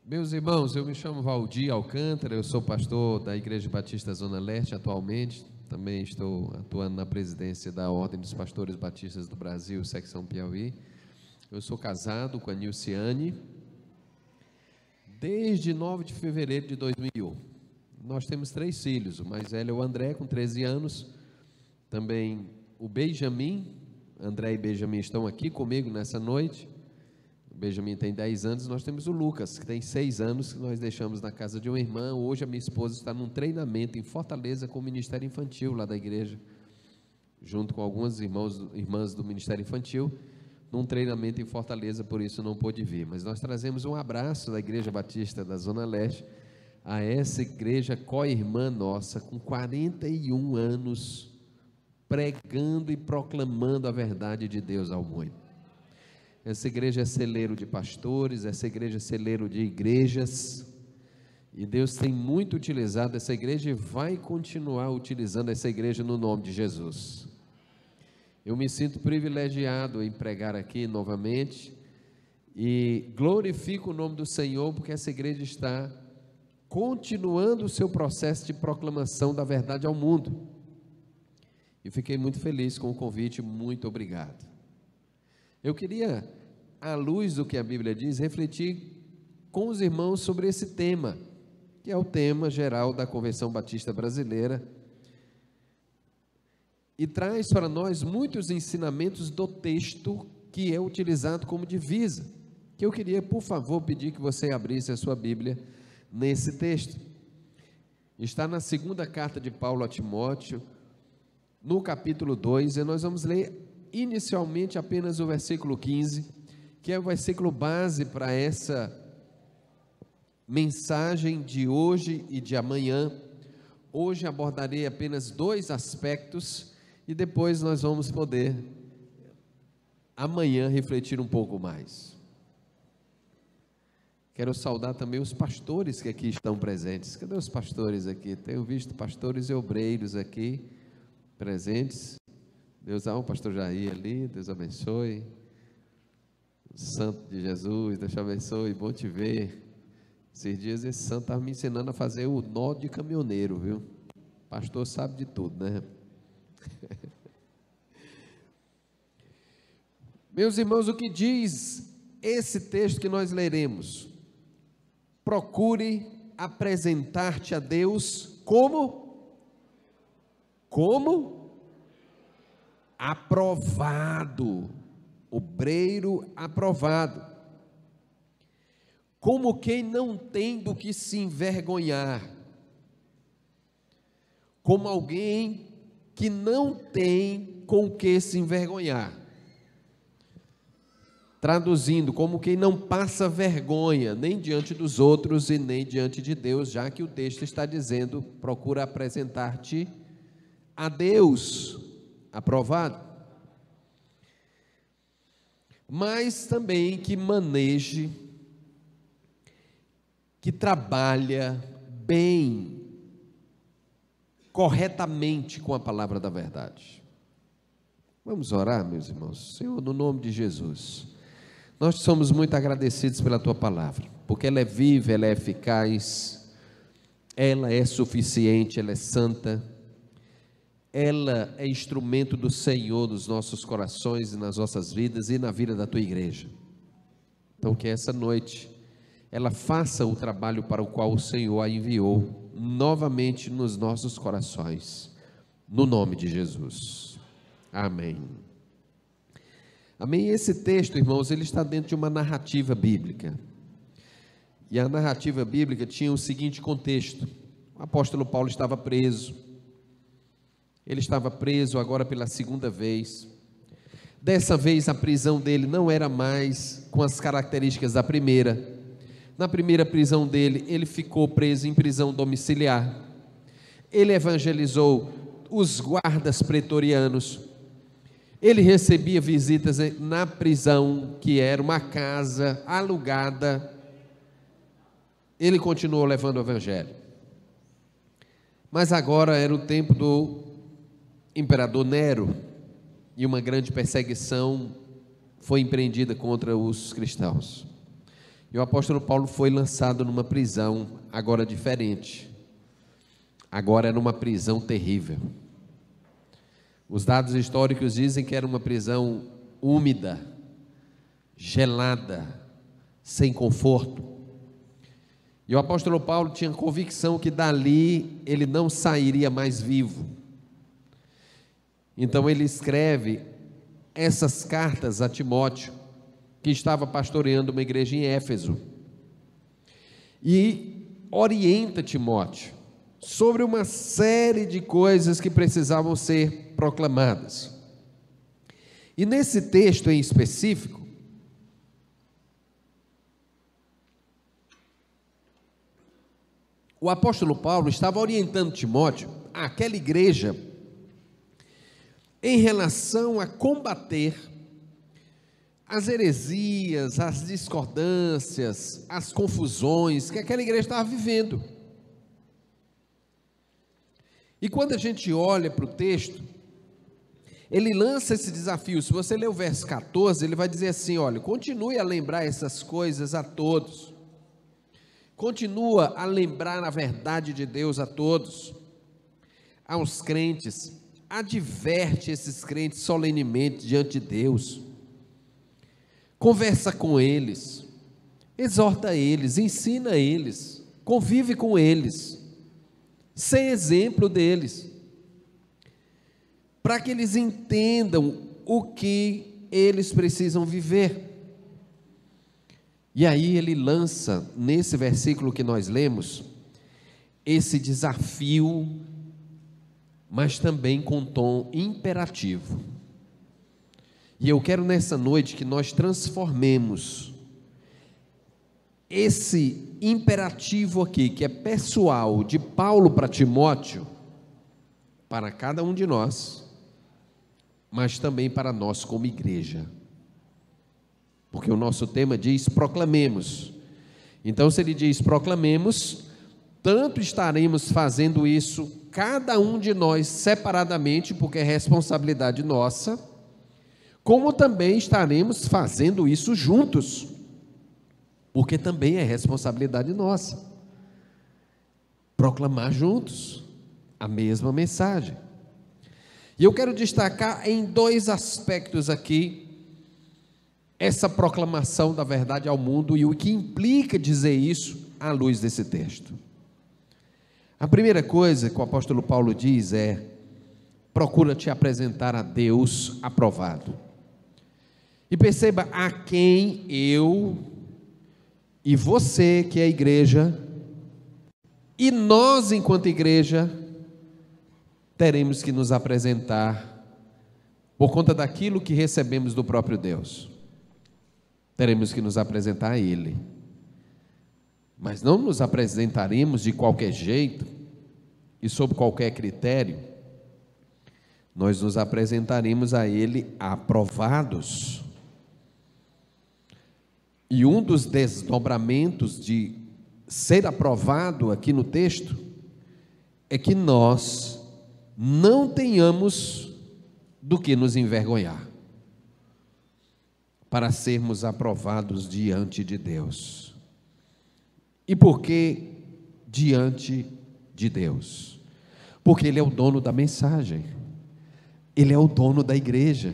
Meus irmãos, eu me chamo Valdir Alcântara, eu sou pastor da Igreja Batista Zona Leste atualmente, também estou atuando na presidência da Ordem dos Pastores Batistas do Brasil, secção Piauí. Eu sou casado com a Nilciane desde 9 de fevereiro de 2001. Nós temos 3 filhos, o mais velho é o André, com 13 anos, também o Benjamin. André e Benjamin estão aqui comigo nessa noite. O Benjamin tem 10 anos, nós temos o Lucas, que tem 6 anos, que nós deixamos na casa de uma irmã. Hoje a minha esposa está num treinamento em Fortaleza com o Ministério Infantil lá da igreja, junto com algumas irmãs do Ministério Infantil, num treinamento em Fortaleza, por isso não pôde vir. Mas nós trazemos um abraço da Igreja Batista da Zona Leste a essa igreja co-irmã nossa, com 41 anos, pregando e proclamando a verdade de Deus ao mundo. Essa igreja é celeiro de pastores, essa igreja é celeiro de igrejas, e Deus tem muito utilizado essa igreja e vai continuar utilizando essa igreja no nome de Jesus. Eu me sinto privilegiado em pregar aqui novamente e glorifico o nome do Senhor, porque essa igreja está continuando o seu processo de proclamação da verdade ao mundo. E fiquei muito feliz com o convite, muito obrigado. Eu queria, à luz do que a Bíblia diz, refletir com os irmãos sobre esse tema, que é o tema geral da Convenção Batista Brasileira, e traz para nós muitos ensinamentos do texto que é utilizado como divisa, que eu queria, por favor, pedir que você abrisse a sua Bíblia nesse texto. Está na segunda carta de Paulo a Timóteo, no capítulo 2, e nós vamos ler inicialmente apenas o versículo 15, que é o versículo base para essa mensagem de hoje e de amanhã. Hoje abordarei apenas 2 aspectos e depois nós vamos poder amanhã refletir um pouco mais. Quero saudar também os pastores que aqui estão presentes. Cadê os pastores aqui? Tenho visto pastores e obreiros aqui presentes. Deus o pastor Jair ali, Deus abençoe. Santo de Jesus, Deus te abençoe, bom te ver. Esses dias esse santo estava me ensinando a fazer o nó de caminhoneiro, viu? Pastor sabe de tudo, né? Meus irmãos, o que diz esse texto que nós leremos? Procure apresentar-te a Deus como aprovado, obreiro aprovado, como quem não tem do que se envergonhar, como alguém que não tem com o que se envergonhar. Traduzindo, como quem não passa vergonha, nem diante dos outros e nem diante de Deus, já que o texto está dizendo, procura apresentar-te a Deus aprovado, mas também que maneje, que trabalha bem, corretamente com a palavra da verdade. Vamos orar, meus irmãos. Senhor, no nome de Jesus, nós somos muito agradecidos pela Tua palavra, porque ela é viva, ela é eficaz, ela é suficiente, ela é santa, ela é instrumento do Senhor nos nossos corações e nas nossas vidas e na vida da Tua igreja. Então que essa noite ela faça o trabalho para o qual o Senhor a enviou novamente nos nossos corações, no nome de Jesus, amém. Amém. Esse texto, irmãos, ele está dentro de uma narrativa bíblica, e a narrativa bíblica tinha o seguinte contexto: o apóstolo Paulo estava preso. Ele estava preso agora pela segunda vez. Dessa vez a prisão dele não era mais com as características da primeira. Na primeira prisão dele, ele ficou preso em prisão domiciliar. Ele evangelizou os guardas pretorianos. Ele recebia visitas na prisão, que era uma casa alugada. Ele continuou levando o evangelho. Mas agora era o tempo do imperador Nero, e uma grande perseguição foi empreendida contra os cristãos. E o apóstolo Paulo foi lançado numa prisão, agora diferente. Agora era uma prisão terrível. Os dados históricos dizem que era uma prisão úmida, gelada, sem conforto. E o apóstolo Paulo tinha convicção que dali ele não sairia mais vivo. Então ele escreve essas cartas a Timóteo, que estava pastoreando uma igreja em Éfeso, e orienta Timóteo sobre uma série de coisas que precisavam ser proclamadas. E nesse texto em específico, o apóstolo Paulo estava orientando Timóteo, aquela igreja, em relação a combater as heresias, as discordâncias, as confusões que aquela igreja estava vivendo. E quando a gente olha para o texto, ele lança esse desafio. Se você ler o verso 14, ele vai dizer assim: olha, continue a lembrar essas coisas a todos, continua a lembrar a verdade de Deus a todos, aos crentes, adverte esses crentes solenemente diante de Deus, conversa com eles, exorta eles, ensina eles, convive com eles, sê exemplo deles, para que eles entendam o que eles precisam viver. E aí ele lança, nesse versículo que nós lemos, esse desafio, mas também com tom imperativo. E eu quero nessa noite que nós transformemos esse imperativo aqui, que é pessoal, de Paulo para Timóteo, para cada um de nós, mas também para nós como igreja. Porque o nosso tema diz proclamemos. Então, se ele diz proclamemos, tanto estaremos fazendo isso, cada um de nós separadamente, porque é responsabilidade nossa, como também estaremos fazendo isso juntos, porque também é responsabilidade nossa. Proclamar juntos a mesma mensagem. E eu quero destacar em dois aspectos aqui, essa proclamação da verdade ao mundo e o que implica dizer isso à luz desse texto. A primeira coisa que o apóstolo Paulo diz é: procura te apresentar a Deus aprovado. E perceba, a quem eu e você, que é a igreja, e nós enquanto igreja, teremos que nos apresentar por conta daquilo que recebemos do próprio Deus. Teremos que nos apresentar a Ele, mas não nos apresentaremos de qualquer jeito e sob qualquer critério. Nós nos apresentaremos a Ele aprovados. E um dos desdobramentos de ser aprovado aqui no texto é que nós não tenhamos do que nos envergonhar, para sermos aprovados diante de Deus. E por que diante de Deus? Porque Ele é o dono da mensagem, Ele é o dono da igreja,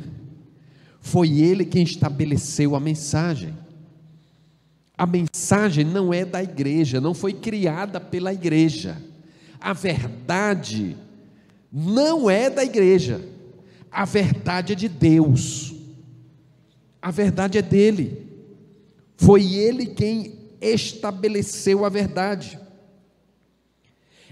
foi Ele quem estabeleceu a mensagem. A mensagem não é da igreja, não foi criada pela igreja. A verdade não é da igreja, a verdade é de Deus. A verdade é dele, foi ele quem estabeleceu a verdade.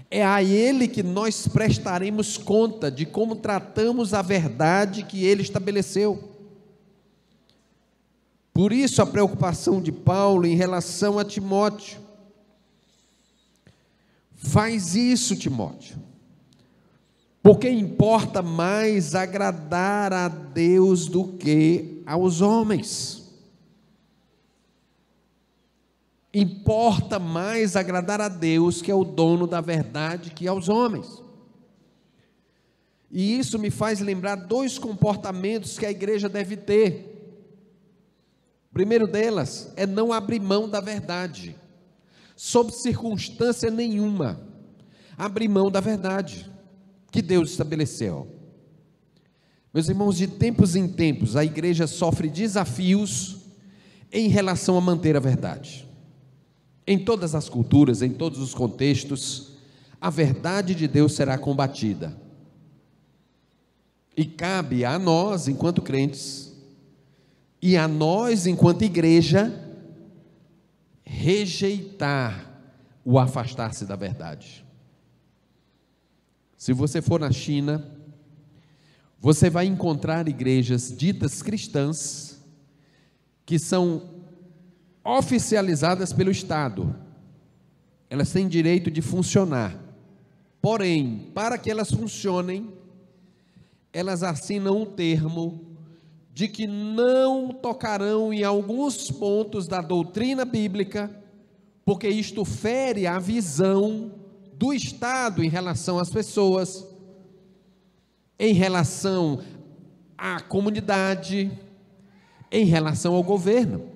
É a ele que nós prestaremos conta de como tratamos a verdade que ele estabeleceu. Por isso a preocupação de Paulo em relação a Timóteo. Faz isso, Timóteo, porque importa mais agradar a Deus do que aos homens. Importa mais agradar a Deus, que é o dono da verdade, que aos homens. E isso me faz lembrar dois comportamentos que a igreja deve ter. O primeiro delas é não abrir mão da verdade, sob circunstância nenhuma, abrir mão da verdade que Deus estabeleceu. Meus irmãos, de tempos em tempos, a igreja sofre desafios em relação a manter a verdade. Em todas as culturas, em todos os contextos, a verdade de Deus será combatida. E cabe a nós, enquanto crentes, e a nós, enquanto igreja, rejeitar o afastar-se da verdade. Se você for na China, você vai encontrar igrejas ditas cristãs, que são oficializadas pelo Estado. Elas têm direito de funcionar. Porém, para que elas funcionem, elas assinam um termo de que não tocarão em alguns pontos da doutrina bíblica, porque isto fere a visão do Estado em relação às pessoas, em relação à comunidade, em relação ao governo.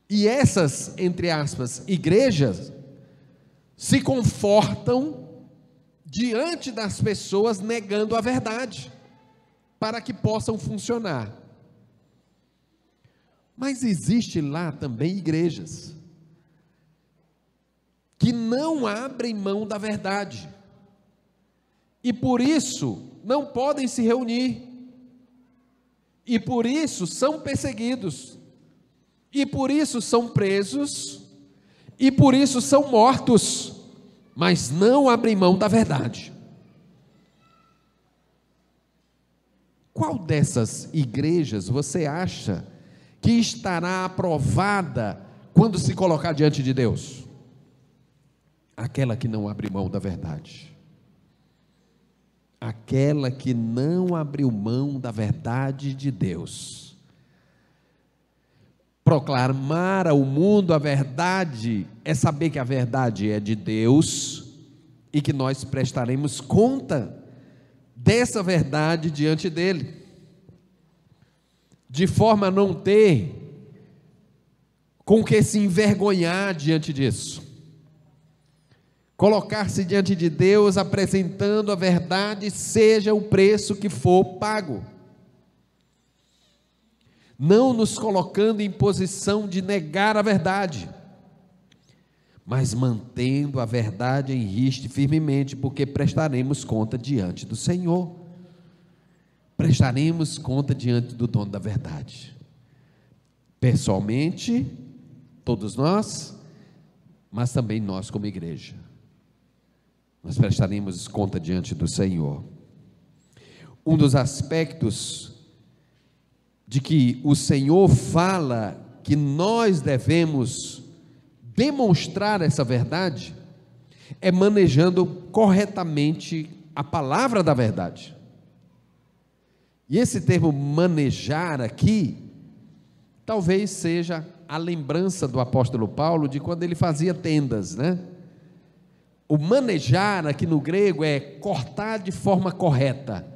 E essas, entre aspas, igrejas, se confortam diante das pessoas negando a verdade, para que possam funcionar. Mas existe lá também igrejas que não abrem mão da verdade, e por isso não podem se reunir, e por isso são perseguidos, e por isso são presos, e por isso são mortos, mas não abrem mão da verdade. Qual dessas igrejas você acha que estará aprovada quando se colocar diante de Deus? Aquela que não abre mão da verdade. Aquela que não abriu mão da verdade de Deus. Proclamar ao mundo a verdade é saber que a verdade é de Deus e que nós prestaremos conta dessa verdade diante dele, de forma a não ter com que se envergonhar diante disso. Colocar-se diante de Deus apresentando a verdade, seja o preço que for pago. Não nos colocando em posição de negar a verdade, mas mantendo a verdade em riste firmemente, porque prestaremos conta diante do Senhor. Prestaremos conta diante do dono da verdade. Pessoalmente, todos nós, mas também nós como igreja. Nós prestaremos conta diante do Senhor. Um dos aspectos de que o Senhor fala que nós devemos demonstrar essa verdade é manejando corretamente a palavra da verdade. E esse termo manejar aqui, talvez seja a lembrança do apóstolo Paulo de quando ele fazia tendas, né? O manejar aqui no grego é cortar de forma correta.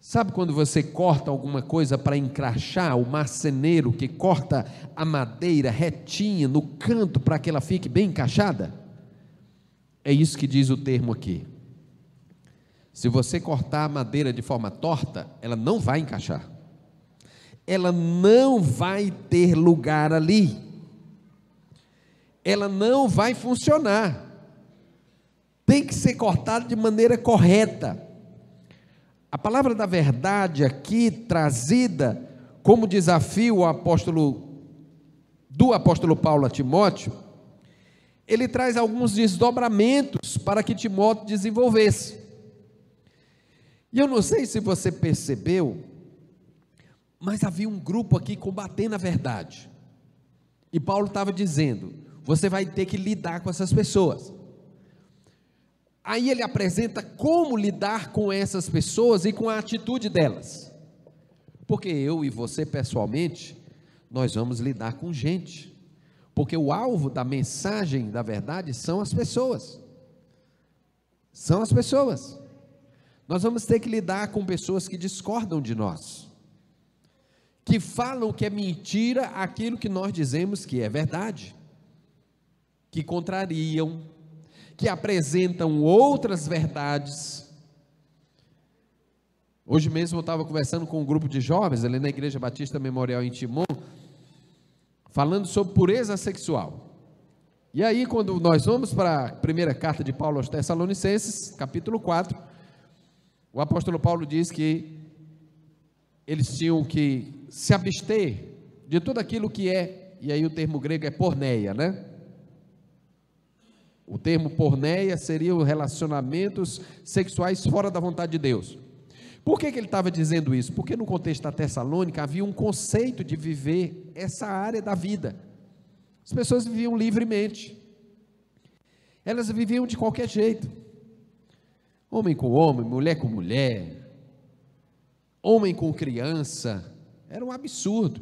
Sabe quando você corta alguma coisa para encaixar, o marceneiro que corta a madeira retinha no canto para que ela fique bem encaixada? É isso que diz o termo aqui. Se você cortar a madeira de forma torta, ela não vai encaixar. Ela não vai ter lugar ali. Ela não vai funcionar. Tem que ser cortada de maneira correta. A palavra da verdade aqui trazida como desafio do apóstolo Paulo a Timóteo, ele traz alguns desdobramentos para que Timóteo desenvolvesse. E eu não sei se você percebeu, mas havia um grupo aqui combatendo a verdade. E Paulo estava dizendo, você vai ter que lidar com essas pessoas. Aí ele apresenta como lidar com essas pessoas e com a atitude delas. Porque eu e você pessoalmente, nós vamos lidar com gente. Porque o alvo da mensagem da verdade são as pessoas. São as pessoas. Nós vamos ter que lidar com pessoas que discordam de nós, que falam que é mentira aquilo que nós dizemos que é verdade, que contrariam, que apresentam outras verdades. Hoje mesmo eu estava conversando com um grupo de jovens ali na Igreja Batista Memorial em Timon, falando sobre pureza sexual. E aí, quando nós vamos para a primeira carta de Paulo aos Tessalonicenses, capítulo 4, o apóstolo Paulo diz que eles tinham que se abster de tudo aquilo que é, e aí o termo grego é porneia, né? O termo porneia seria os relacionamentos sexuais fora da vontade de Deus. Por que ele estava dizendo isso? Porque no contexto da Tessalônica havia um conceito de viver essa área da vida. As pessoas viviam livremente, elas viviam de qualquer jeito, homem com homem, mulher com mulher, homem com criança, era um absurdo,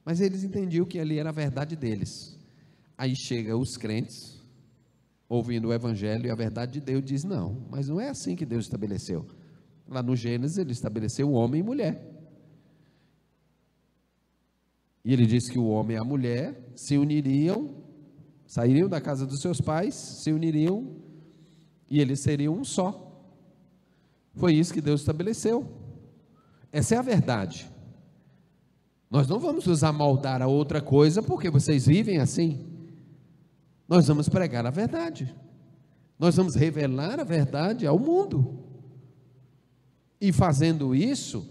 mas eles entendiam que ali era a verdade deles. Aí chega os crentes, ouvindo o evangelho, e a verdade de Deus diz: não, mas não é assim que Deus estabeleceu. Lá no Gênesis ele estabeleceu homem e mulher, e ele disse que o homem e a mulher se uniriam, sairiam da casa dos seus pais, se uniriam, e eles seriam um só. Foi isso que Deus estabeleceu. Essa é a verdade. Nós não vamos nos amoldar a outra coisa porque vocês vivem assim. Nós vamos pregar a verdade, nós vamos revelar a verdade ao mundo, e fazendo isso,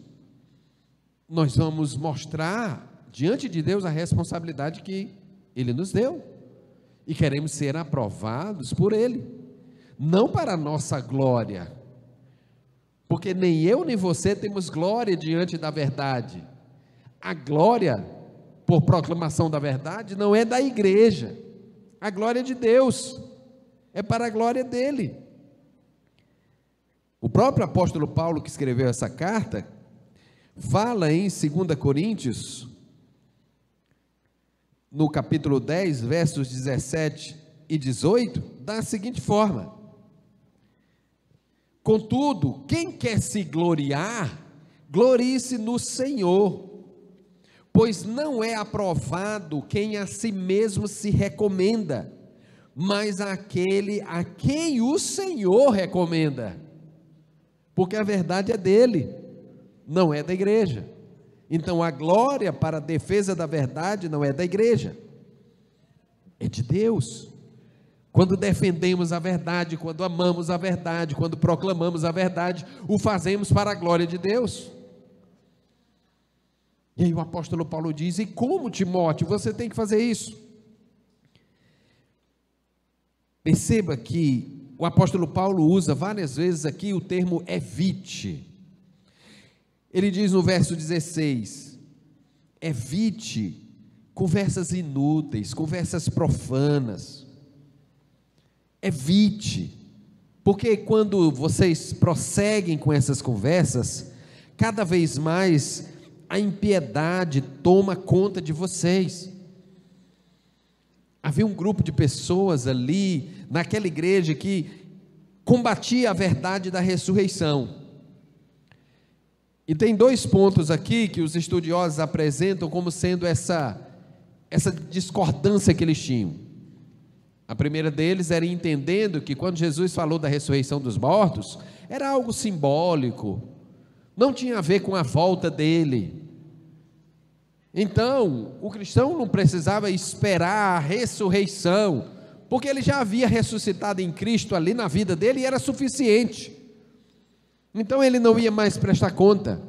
nós vamos mostrar diante de Deus a responsabilidade que Ele nos deu, e queremos ser aprovados por Ele, não para a nossa glória, porque nem eu nem você temos glória diante da verdade. A glória por proclamação da verdade não é da igreja, a glória é de Deus, é para a glória dele. O próprio apóstolo Paulo, que escreveu essa carta, fala em 2 Coríntios, no capítulo 10, versos 17 e 18, da seguinte forma: contudo, quem quer se gloriar, glorie-se no Senhor, pois não é aprovado quem a si mesmo se recomenda, mas aquele a quem o Senhor recomenda, porque a verdade é dele, não é da igreja. Então a glória para a defesa da verdade não é da igreja, é de Deus. Quando defendemos a verdade, quando amamos a verdade, quando proclamamos a verdade, o fazemos para a glória de Deus. E aí o apóstolo Paulo diz: e como, Timóteo, você tem que fazer isso? Perceba que o apóstolo Paulo usa várias vezes aqui o termo evite. Ele diz no verso 16: evite conversas inúteis, conversas profanas. Evite, porque quando vocês prosseguem com essas conversas, cada vez mais a impiedade toma conta de vocês. Havia um grupo de pessoas ali, naquela igreja, que combatia a verdade da ressurreição. E tem dois pontos aqui que os estudiosos apresentam como sendo essa discordância que eles tinham. A primeira deles era entendendo que quando Jesus falou da ressurreição dos mortos, era algo simbólico, não tinha a ver com a volta dele. Então, o cristão não precisava esperar a ressurreição, porque ele já havia ressuscitado em Cristo ali na vida dele e era suficiente. Então ele não ia mais prestar conta.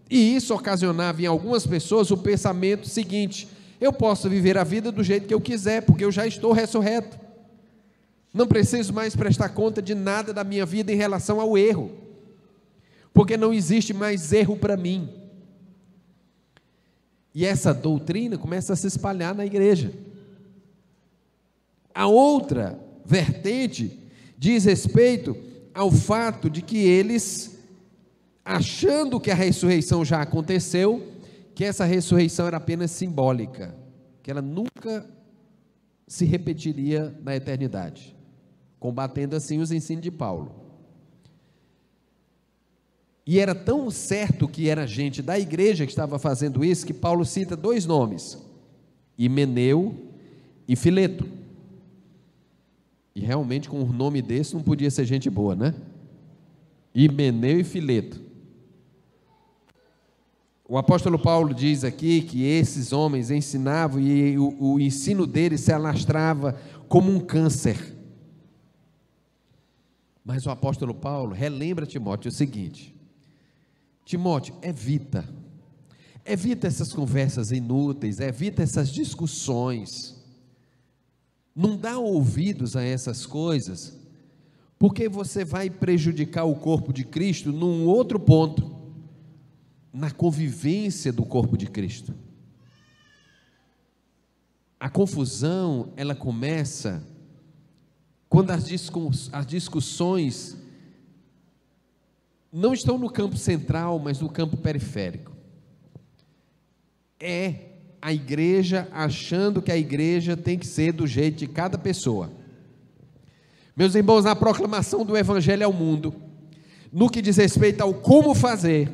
E isso ocasionava em algumas pessoas o pensamento seguinte: eu posso viver a vida do jeito que eu quiser, porque eu já estou ressurreto, não preciso mais prestar conta de nada da minha vida em relação ao erro, porque não existe mais erro para mim. E essa doutrina começa a se espalhar na igreja. A outra vertente diz respeito ao fato de que eles, achando que a ressurreição já aconteceu, que essa ressurreição era apenas simbólica, que ela nunca se repetiria na eternidade, combatendo assim os ensinos de Paulo. E era tão certo que era gente da igreja que estava fazendo isso, que Paulo cita 2 nomes, Himeneu e Fileto. E realmente com um nome desse não podia ser gente boa, né? Himeneu e Fileto. O apóstolo Paulo diz aqui que esses homens ensinavam e o ensino deles se alastrava como um câncer. Mas o apóstolo Paulo relembra Timóteo o seguinte: Timóteo, evita essas conversas inúteis, evita essas discussões, não dá ouvidos a essas coisas, porque você vai prejudicar o corpo de Cristo num outro ponto, na convivência do corpo de Cristo. A confusão, ela começa quando as discussões não estão no campo central, mas no campo periférico. É a igreja achando que a igreja tem que ser do jeito de cada pessoa. Meus irmãos, na proclamação do evangelho ao mundo, no que diz respeito ao como fazer,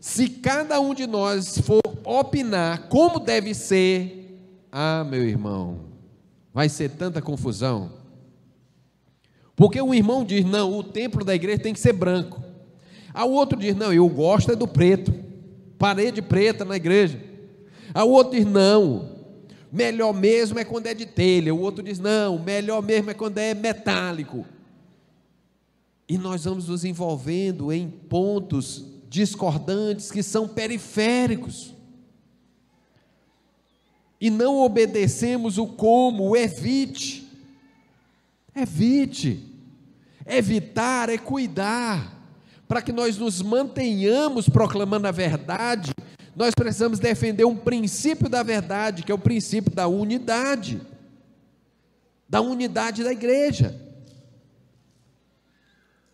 se cada um de nós for opinar como deve ser, meu irmão, vai ser tanta confusão. Porque um irmão diz, não, o templo da igreja tem que ser branco. O outro diz, não, eu gosto é do preto, parede preta na igreja. O outro diz, não, melhor mesmo é quando é de telha. O outro diz, não, melhor mesmo é quando é metálico. E nós vamos nos envolvendo em pontos discordantes que são periféricos. E não obedecemos o como, o evite. Evitar é cuidar. Para que nós nos mantenhamos proclamando a verdade, nós precisamos defender um princípio da verdade, que é o princípio da unidade da igreja.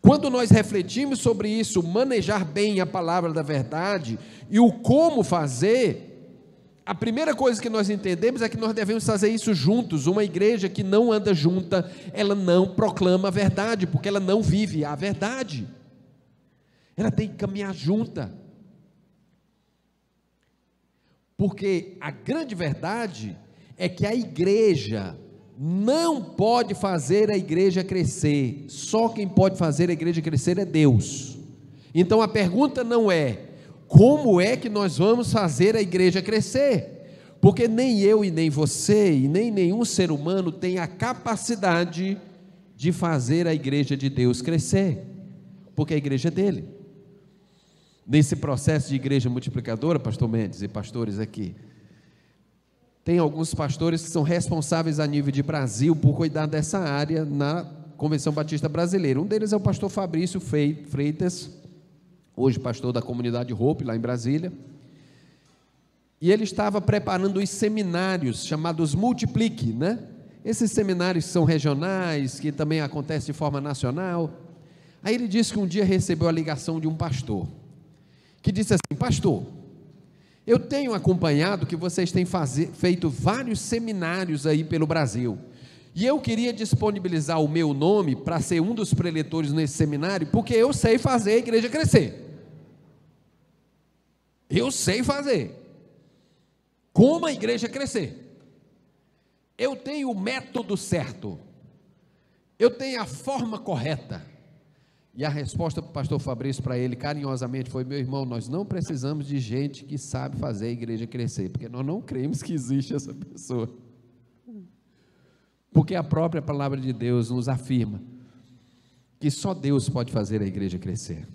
Quando nós refletimos sobre isso, manejar bem a palavra da verdade e o como fazer, a primeira coisa que nós entendemos é que nós devemos fazer isso juntos. Uma igreja que não anda junta, ela não proclama a verdade, porque ela não vive a verdade. Ela tem que caminhar junta. Porque a grande verdade é que a igreja não pode fazer a igreja crescer. Só quem pode fazer a igreja crescer é Deus. Então a pergunta não é como é que nós vamos fazer a igreja crescer, porque nem eu e nem você e nem nenhum ser humano tem a capacidade de fazer a igreja de Deus crescer, porque a igreja é dele. Nesse processo de igreja multiplicadora, pastor Mendes e pastores aqui, tem alguns pastores que são responsáveis a nível de Brasil por cuidar dessa área na Convenção Batista Brasileira. Um deles é o pastor Fabrício Freitas, hoje pastor da comunidade Hope, lá em Brasília, e ele estava preparando os seminários chamados Multiplique, né? Esses seminários são regionais, que também acontecem de forma nacional. Aí ele disse que um dia recebeu a ligação de um pastor, que disse assim: pastor, eu tenho acompanhado que vocês têm feito vários seminários aí pelo Brasil, e eu queria disponibilizar o meu nome para ser um dos preletores nesse seminário, porque eu sei fazer a igreja crescer. Eu sei fazer. Como a igreja crescer. Eu tenho o método certo. Eu tenho a forma correta. E a resposta do pastor Fabrício para ele, carinhosamente, foi: meu irmão, nós não precisamos de gente que sabe fazer a igreja crescer, porque nós não cremos que existe essa pessoa. Porque a própria palavra de Deus nos afirma que só Deus pode fazer a igreja crescer.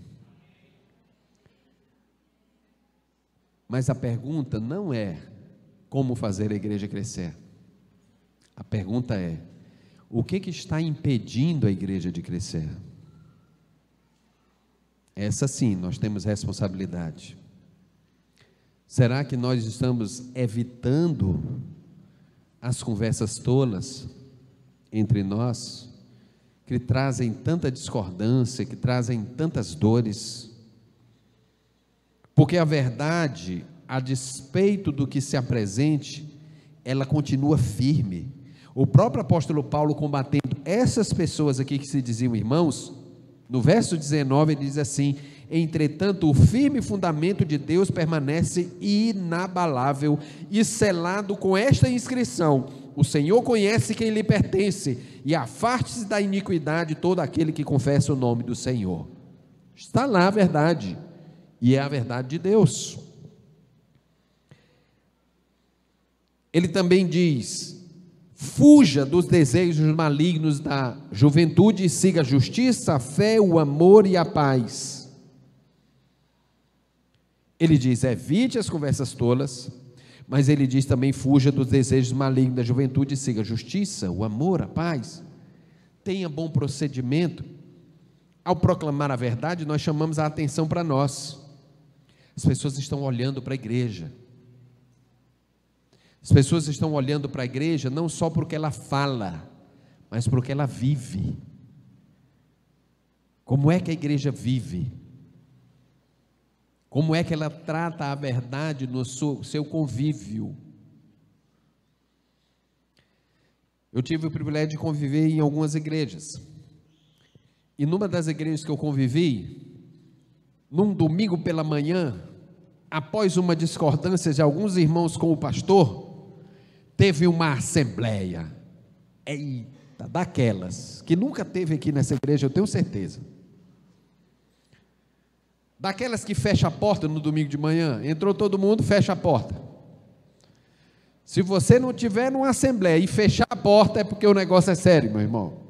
Mas a pergunta não é como fazer a igreja crescer. A pergunta é: o que está impedindo a igreja de crescer? Essa sim, nós temos responsabilidade. Será que nós estamos evitando as conversas tolas entre nós, que trazem tanta discordância, que trazem tantas dores? Porque a verdade, a despeito do que se apresente, ela continua firme. O próprio apóstolo Paulo, combatendo essas pessoas aqui que se diziam irmãos, no verso 19 ele diz assim: Entretanto, o firme fundamento de Deus permanece inabalável e selado com esta inscrição: o Senhor conhece quem lhe pertence, e afaste-se da iniquidade todo aquele que confessa o nome do Senhor. Está lá a verdade, e é a verdade de Deus. Ele também diz: fuja dos desejos malignos da juventude e siga a justiça, a fé, o amor e a paz. Ele diz: evite as conversas tolas, mas ele diz também: fuja dos desejos malignos da juventude e siga a justiça, o amor, a paz. Tenha bom procedimento. Ao proclamar a verdade, nós chamamos a atenção para nós. As pessoas estão olhando para a igreja. As pessoas estão olhando para a igreja não só porque ela fala, mas porque ela vive. Como é que a igreja vive? Como é que ela trata a verdade no seu convívio? Eu tive o privilégio de conviver em algumas igrejas. E numa das igrejas que eu convivi, num domingo pela manhã, após uma discordância de alguns irmãos com o pastor, teve uma assembleia. Eita, daquelas que nunca teve aqui nessa igreja, eu tenho certeza. Daquelas que fecha a porta no domingo de manhã, entrou todo mundo, fecha a porta. Se você não tiver numa assembleia e fechar a porta, é porque o negócio é sério, meu irmão.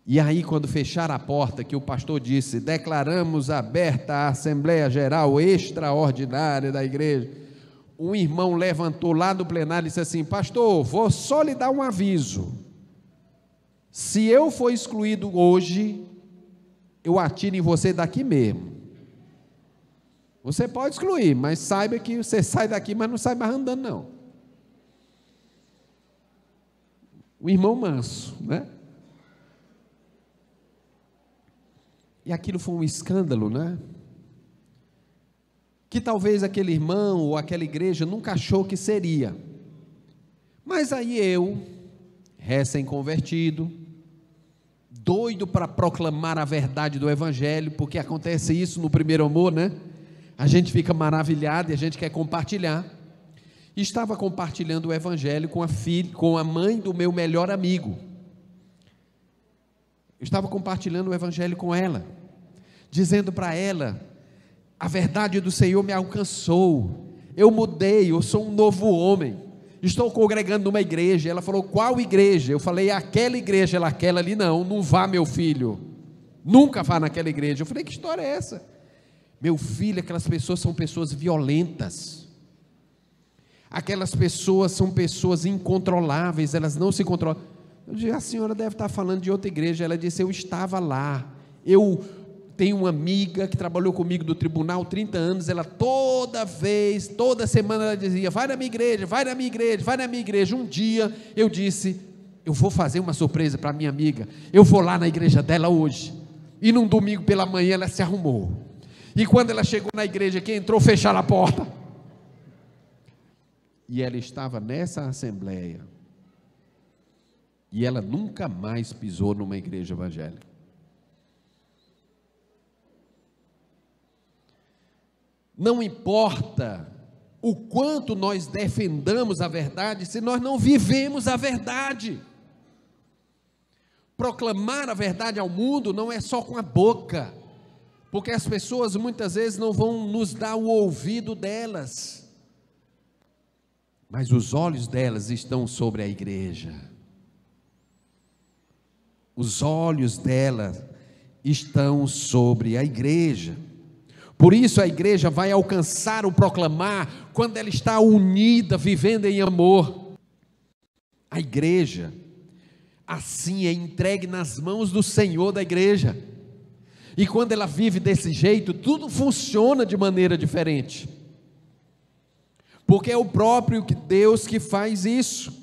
E aí, quando fecharam a porta, que o pastor disse: declaramos aberta a Assembleia Geral Extraordinária da igreja, um irmão levantou lá do plenário e disse assim: pastor, vou só lhe dar um aviso, se eu for excluído hoje, eu atiro em você daqui mesmo. Você pode excluir, mas saiba que você sai daqui, mas não sai mais andando não. O irmão manso, né? E aquilo foi um escândalo, né? Que talvez aquele irmão ou aquela igreja nunca achou que seria. Mas aí eu, recém-convertido, doido para proclamar a verdade do Evangelho, porque acontece isso no primeiro amor, né? A gente fica maravilhado e a gente quer compartilhar. Estava compartilhando o Evangelho com a mãe do meu melhor amigo. Eu estava compartilhando o Evangelho com ela, dizendo para ela: a verdade do Senhor me alcançou, eu mudei, eu sou um novo homem, estou congregando numa igreja. Ela falou: qual igreja? Eu falei: aquela igreja. Ela: aquela ali não vá, meu filho, nunca vá naquela igreja. Eu falei: que história é essa? Meu filho, aquelas pessoas são pessoas violentas, aquelas pessoas são pessoas incontroláveis, elas não se controlam. Eu disse: a senhora deve estar falando de outra igreja. Ela disse: eu estava lá, eu tenho uma amiga que trabalhou comigo do tribunal 30 anos, ela toda semana ela dizia: vai na minha igreja, vai na minha igreja, vai na minha igreja. Um dia eu disse: eu vou fazer uma surpresa para minha amiga, eu vou lá na igreja dela hoje. E num domingo pela manhã ela se arrumou, e quando ela chegou na igreja, quem entrou, fecharam a porta, e ela estava nessa assembleia, e ela nunca mais pisou numa igreja evangélica. Não importa o quanto nós defendamos a verdade, se nós não vivemos a verdade. Proclamar a verdade ao mundo não é só com a boca, porque as pessoas muitas vezes não vão nos dar o ouvido delas, mas os olhos delas estão sobre a igreja. Os olhos dela estão sobre a igreja. Por isso a igreja vai alcançar o proclamar quando ela está unida, vivendo em amor. A igreja, assim, é entregue nas mãos do Senhor da igreja. E quando ela vive desse jeito, tudo funciona de maneira diferente, porque é o próprio Deus que faz isso.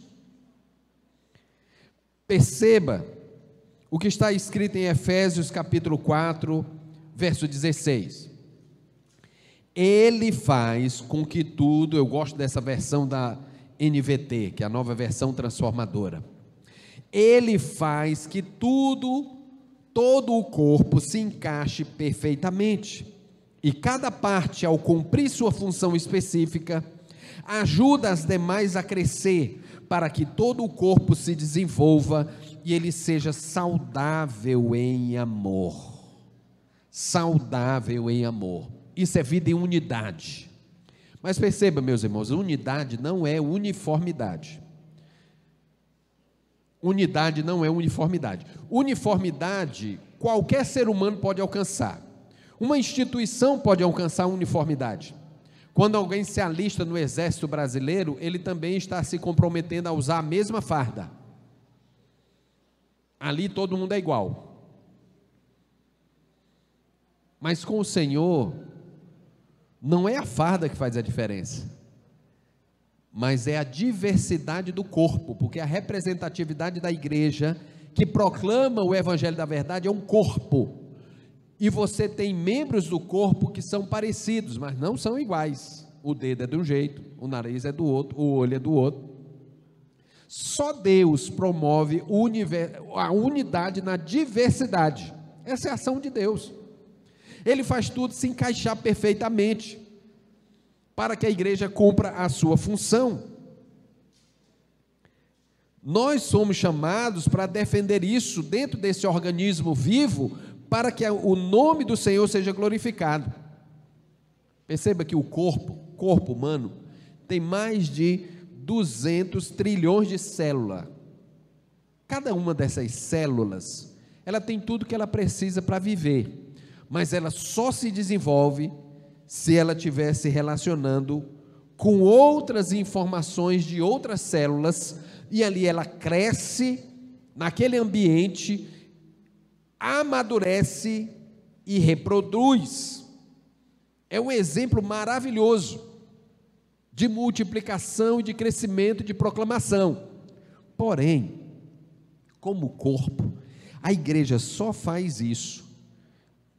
Perceba o que está escrito em Efésios capítulo 4, verso 16. Ele faz com que tudo, eu gosto dessa versão da NVT, que é a nova versão transformadora. Ele faz que toda todo o corpo se encaixe perfeitamente, e cada parte, ao cumprir sua função específica, ajuda as demais a crescer, para que todo o corpo se desenvolva e ele seja saudável em amor. Saudável em amor. Isso é vida em unidade. Mas perceba, meus irmãos, unidade não é uniformidade. Unidade não é uniformidade. Uniformidade, qualquer ser humano pode alcançar. Uma instituição pode alcançar uniformidade. Quando alguém se alista no exército brasileiro, ele também está se comprometendo a usar a mesma farda. Ali todo mundo é igual. Mas com o Senhor, não é a farda que faz a diferença, mas é a diversidade do corpo, porque a representatividade da igreja, que proclama o evangelho da verdade, é um corpo. E você tem membros do corpo que são parecidos, mas não são iguais. O dedo é de um jeito, o nariz é do outro, o olho é do outro. Só Deus promove a unidade na diversidade. Essa é a ação de Deus. Ele faz tudo se encaixar perfeitamente, para que a igreja cumpra a sua função. Nós somos chamados para defender isso dentro desse organismo vivo, para que o nome do Senhor seja glorificado. Perceba que o corpo humano, tem mais de 200 trilhões de células. Cada uma dessas células, ela tem tudo que ela precisa para viver, mas ela só se desenvolve se ela estiver se relacionando com outras informações de outras células, e ali ela cresce naquele ambiente, amadurece e reproduz. É um exemplo maravilhoso de multiplicação, de crescimento, de proclamação. Porém, como corpo, a igreja só faz isso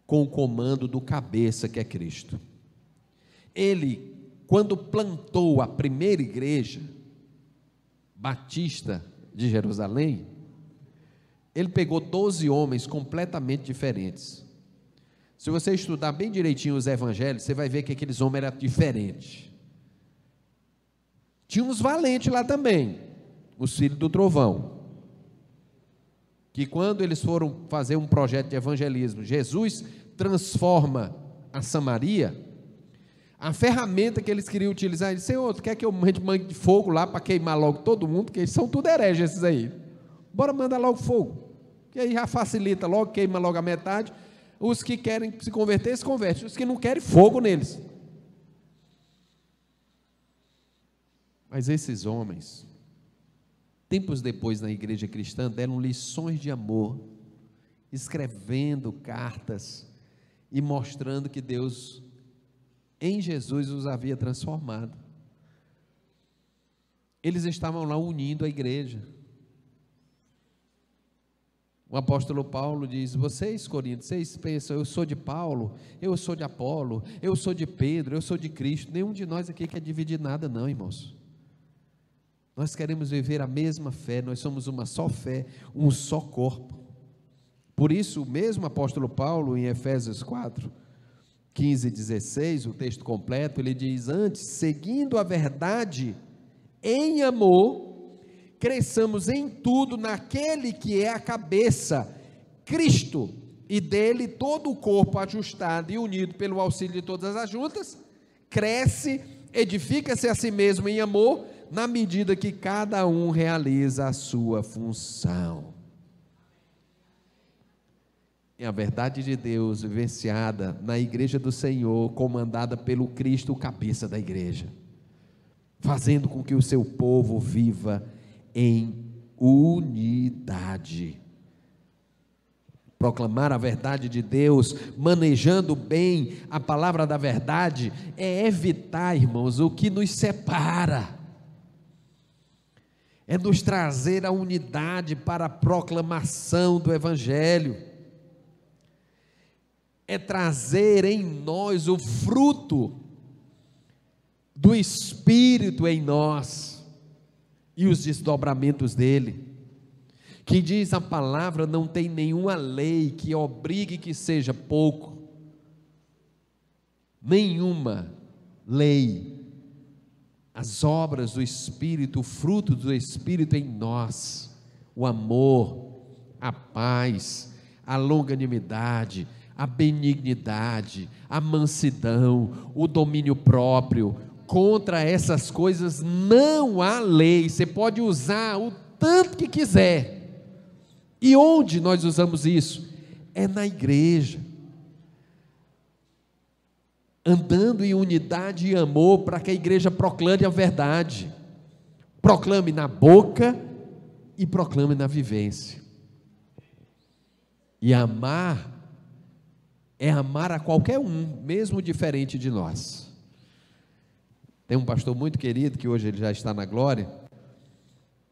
com o comando do cabeça, que é Cristo. Ele, quando plantou a primeira igreja batista de Jerusalém, ele pegou 12 homens completamente diferentes. Se você estudar bem direitinho os evangelhos, você vai ver que aqueles homens eram diferentes. Tinha uns valentes lá também, os filhos do trovão, que quando eles foram fazer um projeto de evangelismo, Jesus transforma a Samaria, a ferramenta que eles queriam utilizar, ele disse: Senhor, tu quer que eu mande de fogo lá para queimar logo todo mundo? Porque eles são tudo hereges esses aí. Bora mandar logo fogo, que aí já facilita logo, queima logo a metade. Os que querem se converter, se convertem. Os que não querem, fogo neles. Mas esses homens, tempos depois na igreja cristã, deram lições de amor, escrevendo cartas e mostrando que Deus, em Jesus, os havia transformado. Eles estavam lá unindo a igreja. O apóstolo Paulo diz: vocês, Coríntios, vocês pensam, eu sou de Paulo, eu sou de Apolo, eu sou de Pedro, eu sou de Cristo. Nenhum de nós aqui quer dividir nada não, irmãos. Nós queremos viver a mesma fé, nós somos uma só fé, um só corpo. Por isso, o mesmo apóstolo Paulo, em Efésios 4, 15 e 16, o texto completo, ele diz: antes, seguindo a verdade em amor, cresçamos em tudo naquele que é a cabeça, Cristo, e dele todo o corpo ajustado e unido pelo auxílio de todas as juntas, cresce, edifica-se a si mesmo em amor, na medida que cada um realiza a sua função. É a verdade de Deus vivenciada na igreja do Senhor, comandada pelo Cristo, o cabeça da igreja, fazendo com que o seu povo viva em unidade. Proclamar a verdade de Deus, manejando bem a palavra da verdade, é evitar, irmãos, o que nos separa, é nos trazer a unidade para a proclamação do evangelho, é trazer em nós o fruto do Espírito em nós e os desdobramentos dele. que diz a palavra, não tem nenhuma lei que obrigue que seja pouco, nenhuma lei. As obras do Espírito, o fruto do Espírito em nós, o amor, a paz, a longanimidade, a benignidade, a mansidão, o domínio próprio. Contra essas coisas não há lei. Você pode usar o tanto que quiser. E onde nós usamos isso? É na igreja, andando em unidade e amor, para que a igreja proclame a verdade, proclame na boca e proclame na vivência. E amar é amar a qualquer um, mesmo diferente de nós. Tem um pastor muito querido, que hoje ele já está na glória,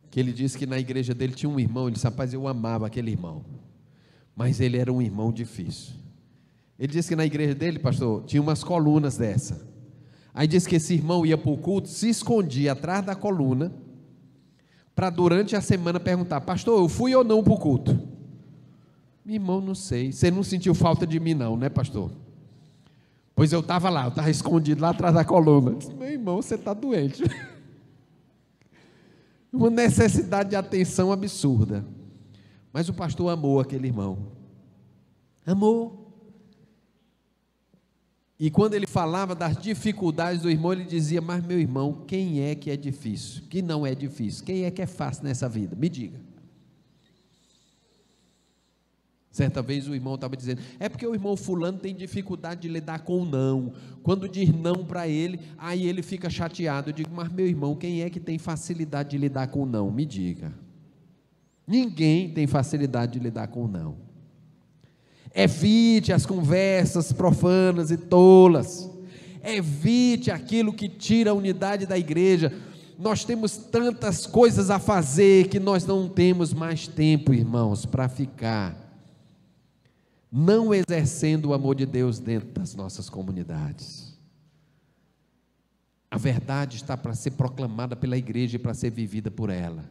que ele disse que na igreja dele tinha um irmão. Ele disse: rapaz, eu amava aquele irmão, mas ele era um irmão difícil. Ele disse que na igreja dele, pastor, tinha umas colunas dessa. Aí disse que esse irmão ia para o culto, se escondia atrás da coluna, para durante a semana perguntar: pastor, eu fui ou não para o culto? Meu irmão, não sei. Você não sentiu falta de mim não, né, pastor? Pois eu estava lá, eu estava escondido lá atrás da coluna. Disse: meu irmão, você está doente. Uma necessidade de atenção absurda. Mas o pastor amou aquele irmão. Amou. E quando ele falava das dificuldades do irmão, ele dizia: mas meu irmão, quem é que é difícil? Que não é difícil? Quem é que é fácil nessa vida? Me diga. Certa vez o irmão estava dizendo: é porque o irmão fulano tem dificuldade de lidar com o não. Quando diz não para ele, aí ele fica chateado. Eu digo: mas meu irmão, quem é que tem facilidade de lidar com o não? Me diga. Ninguém tem facilidade de lidar com o não. Evite as conversas profanas e tolas. Evite aquilo que tira a unidade da igreja. Nós temos tantas coisas a fazer que nós não temos mais tempo, irmãos, para ficar não exercendo o amor de Deus dentro das nossas comunidades. A verdade está para ser proclamada pela igreja e para ser vivida por ela.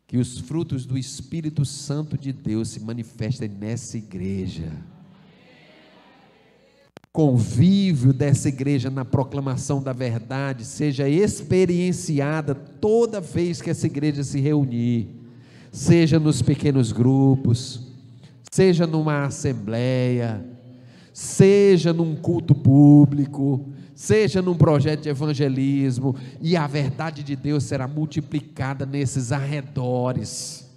Que os frutos do Espírito Santo de Deus se manifestem nessa igreja. Convívio dessa igreja na proclamação da verdade seja experienciada toda vez que essa igreja se reunir, seja nos pequenos grupos, seja numa assembleia, seja num culto público, seja num projeto de evangelismo, e a verdade de Deus será multiplicada nesses arredores.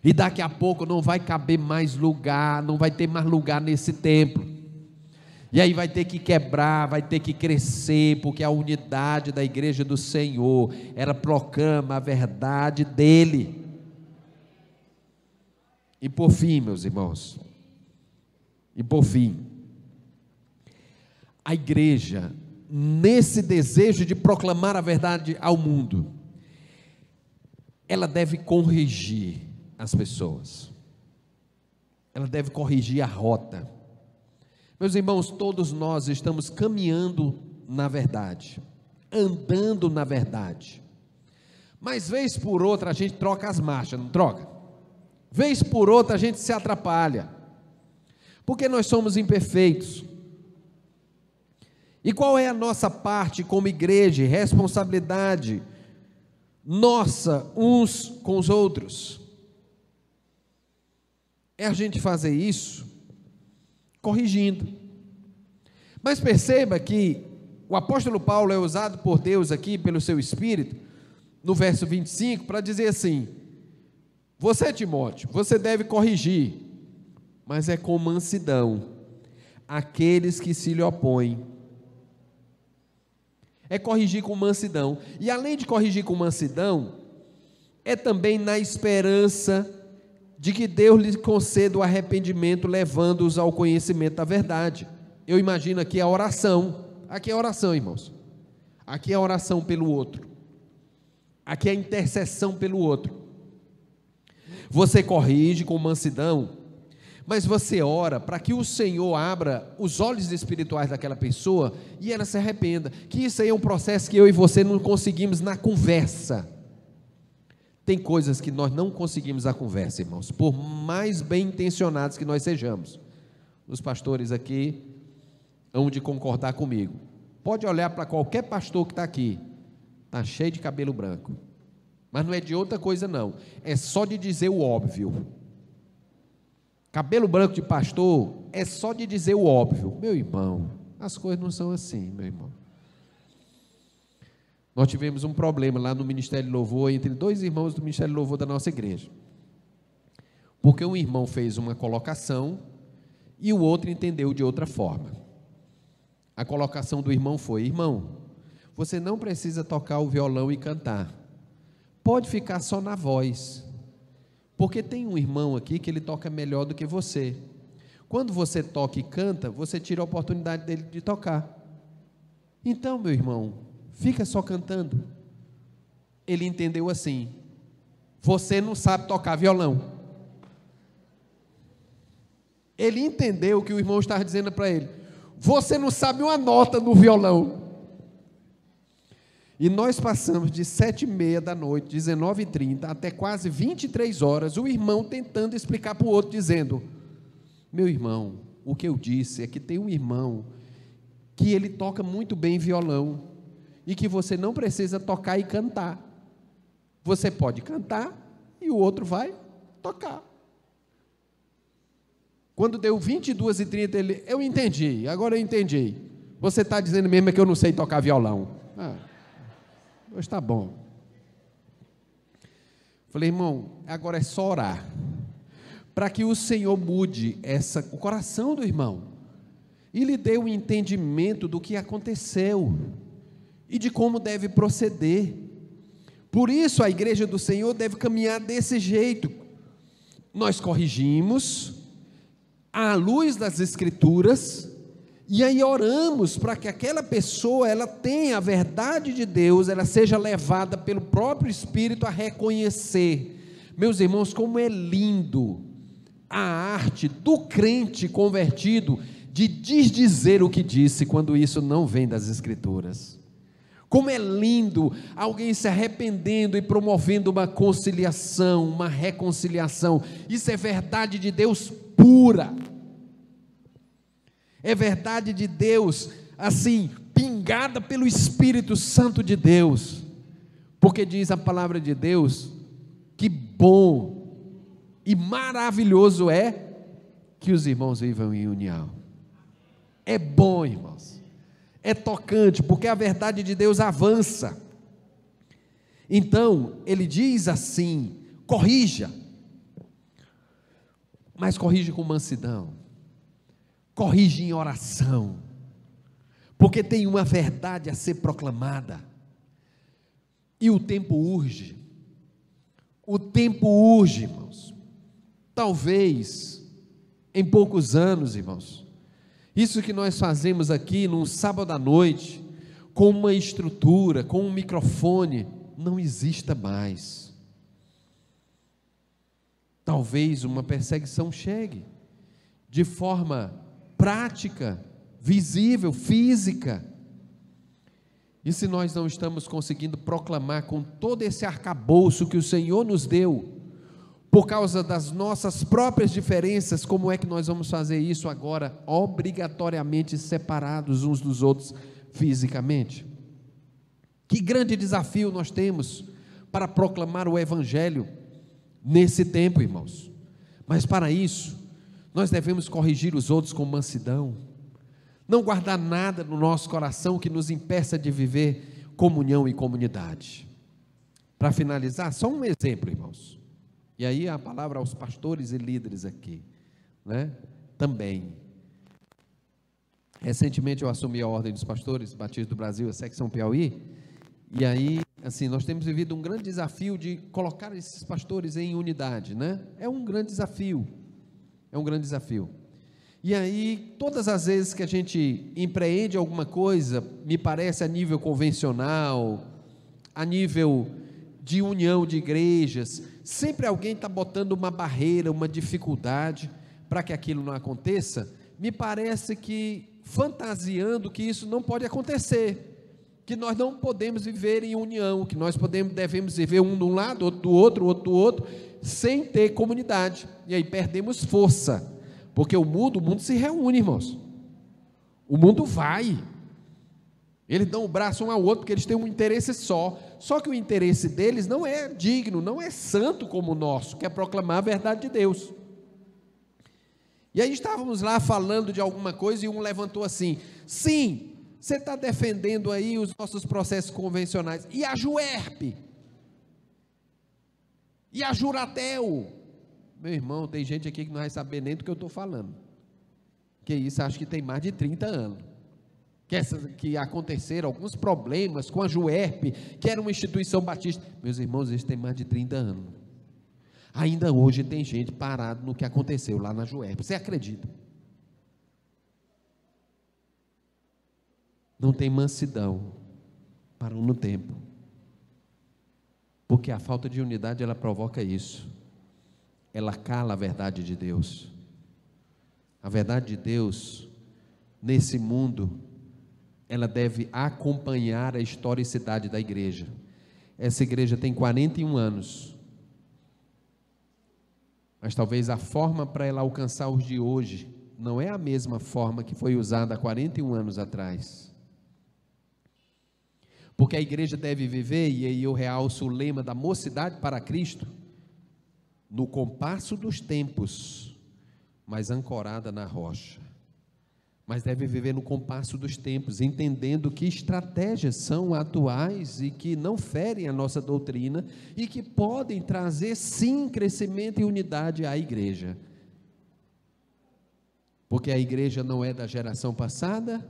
E daqui a pouco não vai caber mais lugar, não vai ter mais lugar nesse templo. E aí vai ter que quebrar, vai ter que crescer, porque a unidade da igreja do Senhor, ela proclama a verdade dele. E por fim, meus irmãos, a igreja, nesse desejo de proclamar a verdade ao mundo, ela deve corrigir as pessoas, ela deve corrigir a rota. Meus irmãos, todos nós estamos caminhando na verdade, andando na verdade, mas vez por outra a gente troca as marchas, não troca? Vez por outra a gente se atrapalha, porque nós somos imperfeitos. E qual é a nossa parte como igreja, responsabilidade nossa uns com os outros? É a gente fazer isso corrigindo. Mas perceba que o apóstolo Paulo é usado por Deus aqui, pelo seu Espírito, no verso 25, para dizer assim: você, Timóteo, você deve corrigir, mas é com mansidão aqueles que se lhe opõem. É corrigir com mansidão. E além de corrigir com mansidão, é também na esperança de que Deus lhe conceda o arrependimento, levando-os ao conhecimento da verdade. Eu imagino aqui a oração. Aqui é a oração, irmãos. Aqui é a oração pelo outro. Aqui é a intercessão pelo outro. Você corrige com mansidão, mas você ora para que o Senhor abra os olhos espirituais daquela pessoa e ela se arrependa. Que isso aí é um processo que eu e você não conseguimos na conversa. Tem coisas que nós não conseguimos a conversa, irmãos, por mais bem intencionados que nós sejamos. Os pastores aqui hão de concordar comigo. Pode olhar para qualquer pastor que está aqui, está cheio de cabelo branco, mas não é de outra coisa não, é só de dizer o óbvio. Cabelo branco de pastor é só de dizer o óbvio. Meu irmão, as coisas não são assim, meu irmão. Nós tivemos um problema lá no Ministério de Louvor, entre dois irmãos do Ministério de Louvor da nossa igreja, porque um irmão fez uma colocação e o outro entendeu de outra forma. A colocação do irmão foi: irmão, você não precisa tocar o violão e cantar, pode ficar só na voz, porque tem um irmão aqui que ele toca melhor do que você. Quando você toca e canta, você tira a oportunidade dele de tocar. Então, meu irmão, fica só cantando. Ele entendeu assim: você não sabe tocar violão. Ele entendeu que o irmão estava dizendo para ele: você não sabe uma nota no violão. E nós passamos de 7h30 da noite, 19h30, até quase 23 horas, o irmão tentando explicar para o outro, dizendo: meu irmão, o que eu disse é que tem um irmão que ele toca muito bem violão, e que você não precisa tocar e cantar. Você pode cantar e o outro vai tocar. Quando deu 22h30, ele: eu entendi, agora eu entendi. Você está dizendo mesmo que eu não sei tocar violão. Pois está bom. Falei: irmão, agora é só orar, para que o Senhor mude o coração do irmão, e lhe dê um entendimento do que aconteceu, e de como deve proceder. Por isso a igreja do Senhor deve caminhar desse jeito. Nós corrigimos à luz das Escrituras, e aí oramos para que aquela pessoa, ela tenha a verdade de Deus, ela seja levada pelo próprio Espírito a reconhecer. Meus irmãos, como é lindo a arte do crente convertido de desdizer o que disse, quando isso não vem das Escrituras. Como é lindo alguém se arrependendo e promovendo uma conciliação, uma reconciliação. Isso é verdade de Deus pura. É verdade de Deus, assim, pingada pelo Espírito Santo de Deus. Porque diz a palavra de Deus que bom e maravilhoso é que os irmãos vivam em união. É bom, irmãos. É tocante, porque a verdade de Deus avança. Então, ele diz assim: corrija, mas corrija com mansidão, corrige em oração, porque tem uma verdade a ser proclamada, e o tempo urge, irmãos. Talvez, em poucos anos, irmãos, isso que nós fazemos aqui num sábado à noite, com uma estrutura, com um microfone, não exista mais. Talvez uma perseguição chegue, de forma prática, visível, física. E se nós não estamos conseguindo proclamar com todo esse arcabouço que o Senhor nos deu, por causa das nossas próprias diferenças, como é que nós vamos fazer isso agora, obrigatoriamente separados uns dos outros fisicamente? Que grande desafio nós temos para proclamar o Evangelho nesse tempo, irmãos. Mas para isso, nós devemos corrigir os outros com mansidão, não guardar nada no nosso coração que nos impeça de viver comunhão e comunidade. Para finalizar, só um exemplo, irmãos. E aí a palavra aos pastores e líderes aqui, né? Também. Recentemente eu assumi a Ordem dos Pastores Batistas do Brasil, a secção Piauí, e aí, assim, nós temos vivido um grande desafio de colocar esses pastores em unidade, né? É um grande desafio, E aí, todas as vezes que a gente empreende alguma coisa, me parece a nível convencional, a nível de união de igrejas, sempre alguém está botando uma barreira, uma dificuldade para que aquilo não aconteça, me parece que fantasiando que isso não pode acontecer, que nós não podemos viver em união, que nós devemos viver um de um lado, outro do outro, sem ter comunidade, e aí perdemos força, porque o mundo se reúne, irmãos, o mundo vai, eles dão o braço um ao outro, porque eles têm um interesse só que o interesse deles não é digno, não é santo como o nosso, que é proclamar a verdade de Deus. E aí estávamos lá falando de alguma coisa, e um levantou assim: sim, você está defendendo aí os nossos processos convencionais, e a Juerp? E a Juratel? Meu irmão, tem gente aqui que não vai saber nem do que eu estou falando, que isso acho que tem mais de 30 anos, que aconteceram alguns problemas com a Juerp, que era uma instituição batista. Meus irmãos, isso tem mais de 30 anos, ainda hoje tem gente parada no que aconteceu lá na Juerp, você acredita? Não tem mansidão, parou no tempo, porque a falta de unidade, ela provoca isso, ela cala a verdade de Deus. A verdade de Deus, nesse mundo, ela deve acompanhar a historicidade da igreja. Essa igreja tem 41 anos, mas talvez a forma para ela alcançar os de hoje, não é a mesma forma que foi usada há 41 anos atrás, porque a igreja deve viver, e aí eu realço o lema da mocidade para Cristo, no compasso dos tempos, mas ancorada na rocha. Mas deve viver no compasso dos tempos, entendendo que estratégias são atuais e que não ferem a nossa doutrina e que podem trazer sim crescimento e unidade à igreja, porque a igreja não é da geração passada,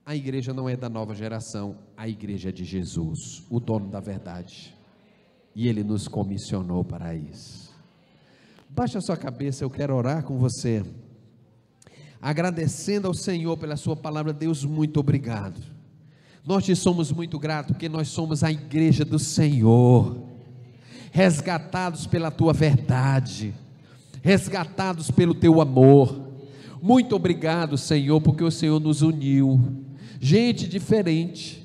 a igreja não é da nova geração, a igreja é de Jesus, o dono da verdade, e Ele nos comissionou para isso. Baixa a sua cabeça, eu quero orar com você, agradecendo ao Senhor pela sua palavra. Deus, muito obrigado, nós te somos muito gratos, porque nós somos a igreja do Senhor, resgatados pela tua verdade, resgatados pelo teu amor. Muito obrigado, Senhor, porque o Senhor nos uniu, gente diferente,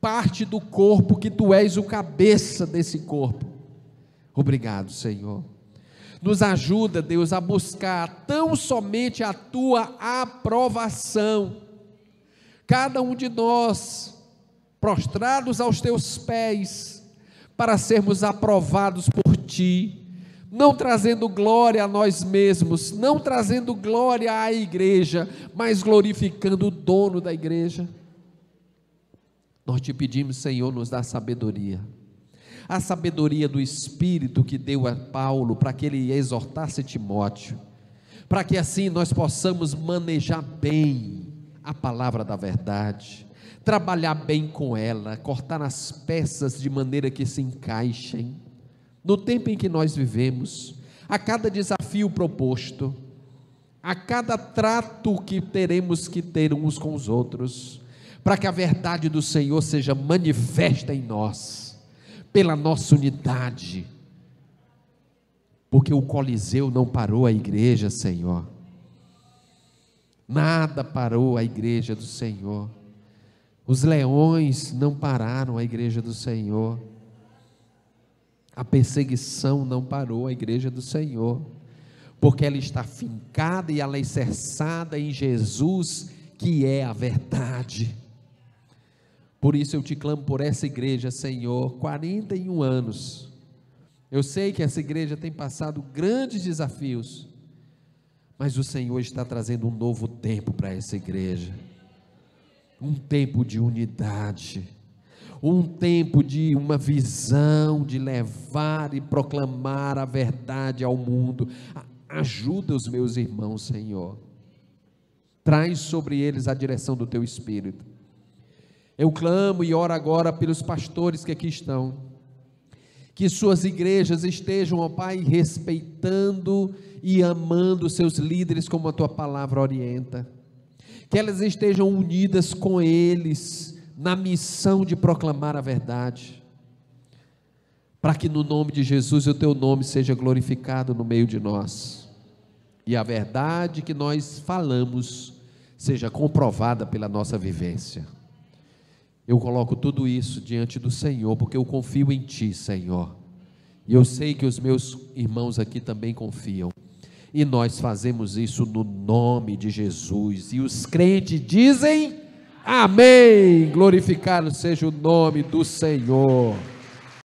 parte do corpo, que tu és o cabeça desse corpo. Obrigado, Senhor. Nos ajuda, Deus, a buscar tão somente a tua aprovação. Cada um de nós, prostrados aos teus pés, para sermos aprovados por ti, não trazendo glória a nós mesmos, não trazendo glória à igreja, mas glorificando o dono da igreja. Nós te pedimos, Senhor, nos dá sabedoria, a sabedoria do Espírito que deu a Paulo, para que ele exortasse Timóteo, para que assim nós possamos manejar bem a palavra da verdade, trabalhar bem com ela, cortar as peças de maneira que se encaixem no tempo em que nós vivemos, a cada desafio proposto, a cada trato que teremos que ter uns com os outros, para que a verdade do Senhor seja manifesta em nós, pela nossa unidade, porque o Coliseu não parou a igreja, Senhor, nada parou a igreja do Senhor, os leões não pararam a igreja do Senhor, a perseguição não parou a igreja do Senhor, porque ela está fincada e alicerçada em Jesus, que é a verdade. Por isso eu te clamo por essa igreja, Senhor, 41 anos, eu sei que essa igreja tem passado grandes desafios, mas o Senhor está trazendo um novo tempo para essa igreja, um tempo de unidade, um tempo de uma visão, de levar e proclamar a verdade ao mundo. Ajuda os meus irmãos, Senhor, traz sobre eles a direção do teu Espírito. Eu clamo e oro agora pelos pastores que aqui estão, que suas igrejas estejam, ó Pai, respeitando e amando seus líderes como a tua palavra orienta, que elas estejam unidas com eles na missão de proclamar a verdade, para que no nome de Jesus o teu nome seja glorificado no meio de nós, e a verdade que nós falamos seja comprovada pela nossa vivência. Eu coloco tudo isso diante do Senhor, porque eu confio em Ti, Senhor. E eu sei que os meus irmãos aqui também confiam. E nós fazemos isso no nome de Jesus. E os crentes dizem: amém. Glorificado seja o nome do Senhor.